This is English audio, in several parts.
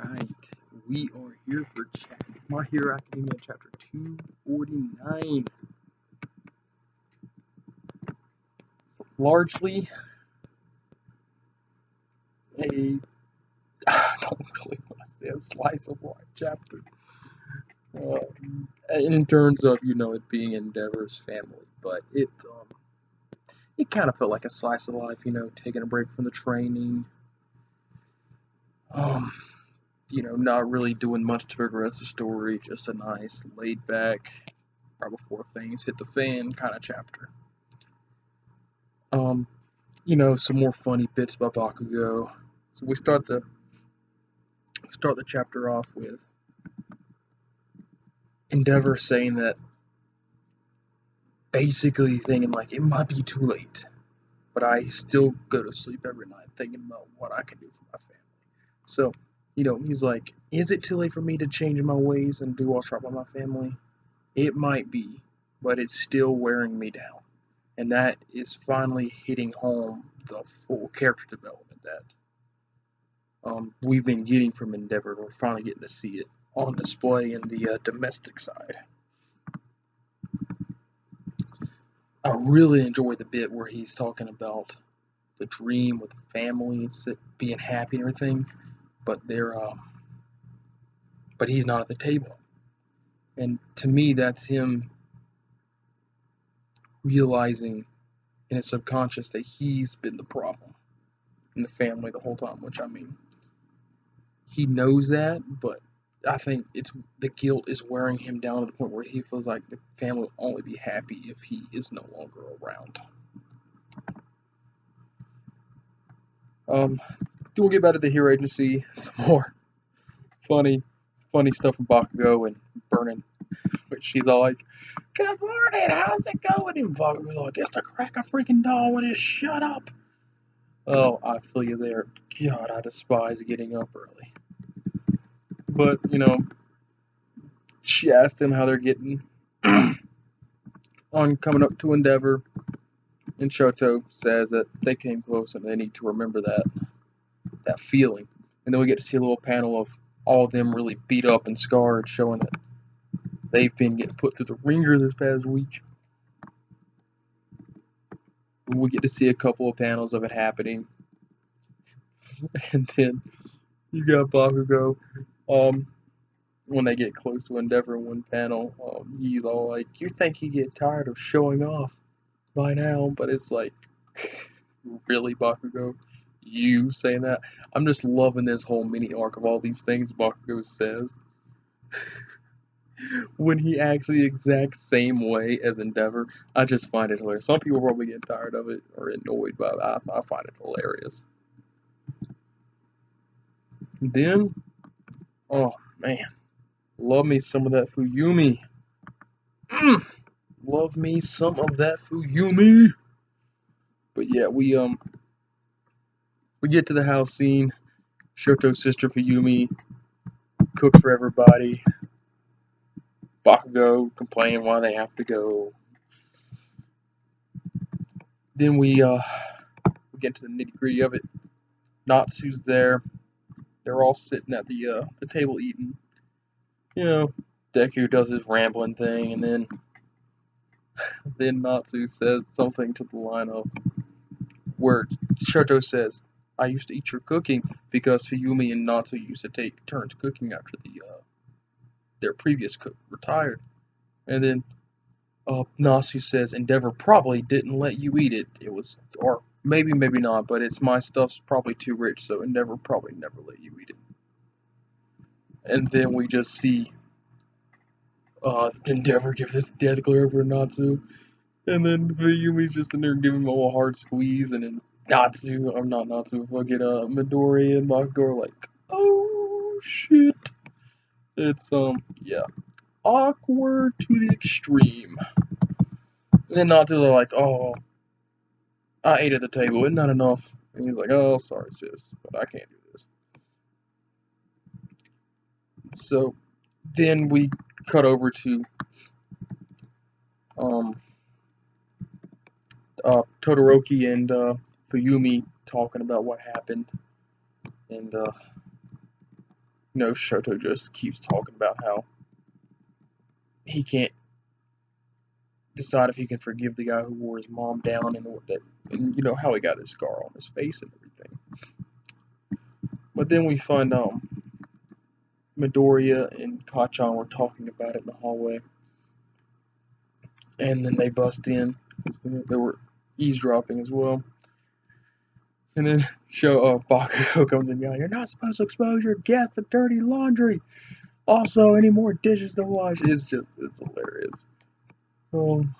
Alright, we are here for My Hero Academia chapter 249. It's largely a, I don't really want to say a slice of life chapter. In terms of, it being Endeavor's family, but it kind of felt like a slice of life, taking a break from the training. Not really doing much to progress the story, just a nice, laid back, right before things hit the fan kind of chapter. Some more funny bits about Bakugo. So we start the chapter off with Endeavor saying that, basically thinking like it might be too late, but I still go to sleep every night thinking about what I can do for my family. So, he's like, is it too late for me to change my ways and do what's right by my family? It might be, but it's still wearing me down. And that is finally hitting home the full character development that we've been getting from Endeavor. We're finally getting to see it on display in the domestic side. I really enjoy the bit where he's talking about the dream with the families being happy and everything, but but he's not at the table. And to me, that's him realizing in his subconscious that he's been the problem in the family the whole time. Which, I mean, he knows that, but I think the guilt is wearing him down to the point where he feels like the family will only be happy if he is no longer around. We'll get back to the Hero Agency. Some more funny stuff from Bakugo and Burnin, which she's all like, "Good morning, how's it going?" And Bakugo's like, "It's the crack of freaking dawn, when it shut up." Oh, I feel you there. God, I despise getting up early. But, she asked him how they're getting on coming up to Endeavor, and Shoto says that they came close and they need to remember that feeling. And then we get to see a little panel of all of them really beat up and scarred, showing that they've been getting put through the ringer this past week. We get to see a couple of panels of it happening. And then you got Bakugo. When they get close to Endeavor in one panel, he's all like, "You think he get tired of showing off by now?" But it's like, really, Bakugo? You saying that? I'm just loving this whole mini arc of all these things Bakugo says. When he acts the exact same way as Endeavor, I just find it hilarious. Some people probably get tired of it or annoyed by it. I find it hilarious. Then, oh man, love me some of that Fuyumi. Love me some of that Fuyumi. But yeah, we get to the house scene. Shoto's sister Fuyumi cook for everybody. Bakugo complaining why they have to go. Then we get to the nitty gritty of it. Natsu's there. They're all sitting at the table eating. Deku does his rambling thing, and then Natsu says something to the line of where Shoto says, "I used to eat your cooking," because Fuyumi and Natsu used to take turns cooking after their previous cook retired. And then Natsu says, "Endeavor probably didn't let you eat it. It was, or maybe not, but it's my stuff's probably too rich, so Endeavor probably never let you eat it." And then we just see Endeavor give this death glare over to Natsu, and then Fuyumi's just in there giving him a little hard squeeze, and then fucking Midori and Bakugo are like, "Oh shit." It's yeah, awkward to the extreme. And then Natsu's like, "Oh, I ate at the table, isn't that enough?" And he's like, "Oh, sorry sis, but I can't do this." So then we cut over to Todoroki and Fuyumi talking about what happened, and Shoto just keeps talking about how he can't decide if he can forgive the guy who wore his mom down and how he got his scar on his face and everything. But then we find Midoriya and Kacchan were talking about it in the hallway, and then they bust in because they were eavesdropping as well. And then Bakugo comes in, yelling, "You're not supposed to expose your guests to dirty laundry. Also, any more dishes to wash." It's hilarious. And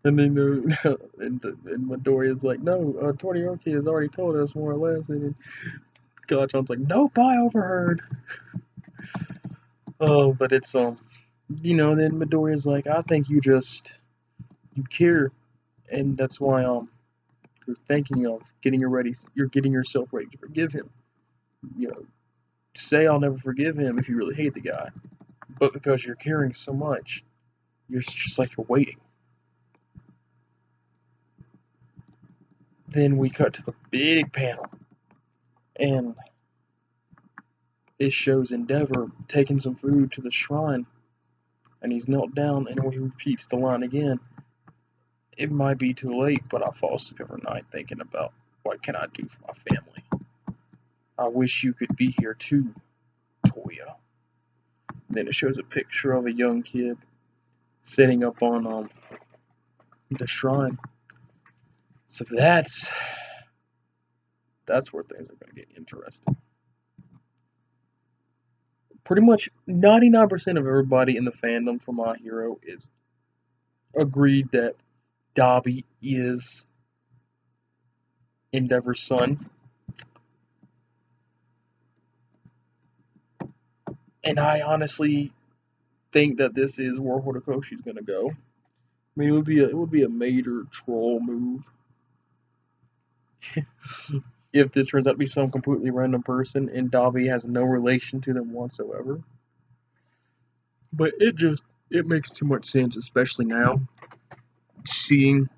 then and Midoriya's like, "No, Todoroki has already told us more or less." And then Kacchan's like, "Nope, I overheard." Oh, but it's then Midoriya's like, "I think you care, and that's why you're thinking of you're getting yourself ready to forgive him. Say I'll never forgive him if you really hate the guy, but because you're caring so much, you're just like you're waiting." Then we cut to the big panel, and it shows Endeavor taking some food to the shrine, and he's knelt down, and he repeats the line again. "It might be too late, but I fall asleep every night thinking about what can I do for my family. I wish you could be here too, Toya." Then it shows a picture of a young kid sitting up on the shrine. So that's where things are going to get interesting. Pretty much 99% of everybody in the fandom for My Hero is agreed that Dabi is Endeavor's son. And I honestly think that this is where Horikoshi's going to go. I mean, it would be a major troll move if this turns out to be some completely random person and Dabi has no relation to them whatsoever. But it makes too much sense, especially now, seeing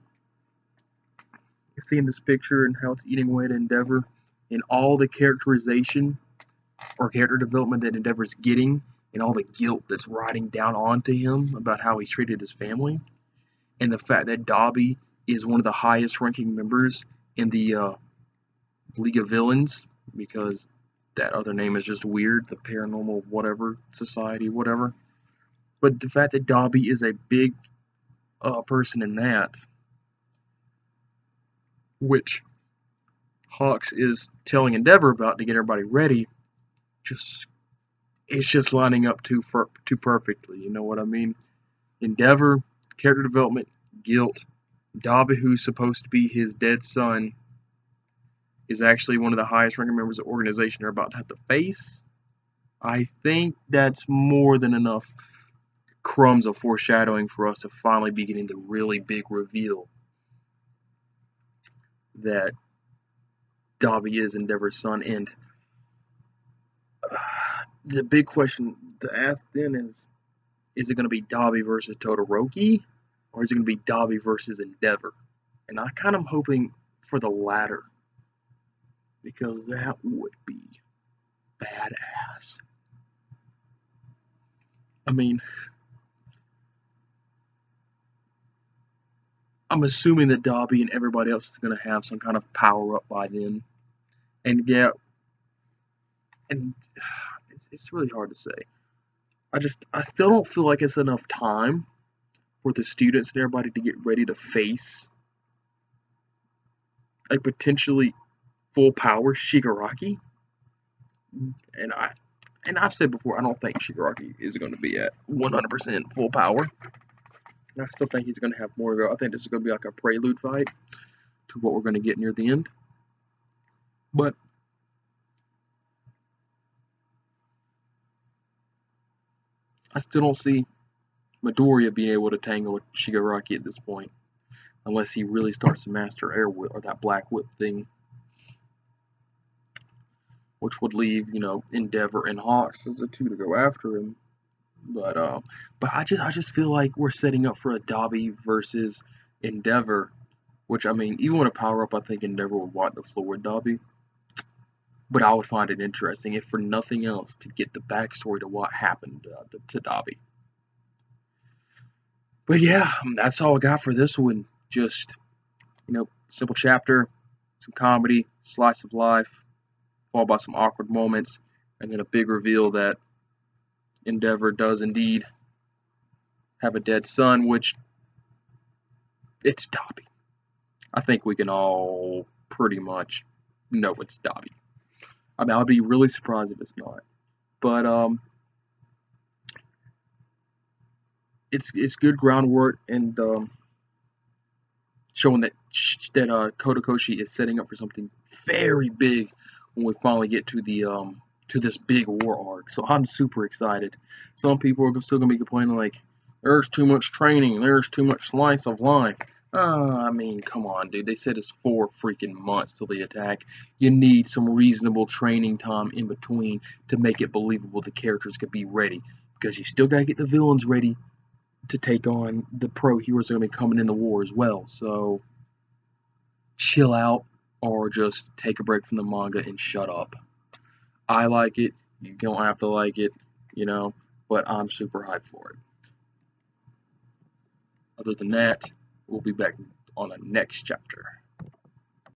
this picture and how it's eating away at Endeavor, and all the characterization or character development that Endeavor's getting, and all the guilt that's riding down onto him about how he's treated his family, and the fact that Dabi is one of the highest ranking members in the League of Villains, because that other name is just weird, the Paranormal whatever Society, whatever. But the fact that Dabi is a big person in that, which Hawks is telling Endeavor about to get everybody ready, it's just lining up too perfectly. You know what I mean? Endeavor, character development, guilt. Dabi, who's supposed to be his dead son, is actually one of the highest ranking members of the organization they're about to have to face. I think that's more than enough crumbs of foreshadowing for us to finally be getting the really big reveal that Dabi is Endeavor's son. And the big question to ask then is it going to be Dabi versus Todoroki, or is it going to be Dabi versus Endeavor? And I kind of hoping for the latter, because that would be badass. I mean, I'm assuming that Dabi and everybody else is going to have some kind of power up by then. And yeah, and it's really hard to say. I still don't feel like it's enough time for the students and everybody to get ready to face a potentially full power Shigaraki. And I've said before, I don't think Shigaraki is going to be at 100% full power. I still think he's going to have more of it. I think this is going to be like a prelude fight to what we're going to get near the end. But I still don't see Midoriya being able to tangle with Shigaraki at this point, unless he really starts to master Air Whip or that Black Whip thing, which would leave Endeavor and Hawks as the two to go after him. But I just feel like we're setting up for a Dabi versus Endeavor, which I mean, even with a power up, I think Endeavor would wipe the floor with Dabi. But I would find it interesting, if for nothing else, to get the backstory to what happened to Dabi. But yeah, that's all I got for this one. Just, simple chapter, some comedy, slice of life, followed by some awkward moments, and then a big reveal that Endeavor does indeed have a dead son, which it's Dabi. I think we can all pretty much know it's Dabi. I mean, I'd be really surprised if it's not. But it's good groundwork, and showing that Horikoshi is setting up for something very big when we finally get to the to this big war arc. So I'm super excited. Some people are still gonna be complaining like, there's too much training, there's too much slice of life. I mean, come on, dude. They said it's 4 freaking months till the attack. You need some reasonable training time in between to make it believable the characters could be ready. Because you still gotta get the villains ready to take on the pro heroes that are going to be coming in the war as well. So chill out, or just take a break from the manga and shut up. I like it. You don't have to like it, but I'm super hyped for it. Other than that, we'll be back on the next chapter.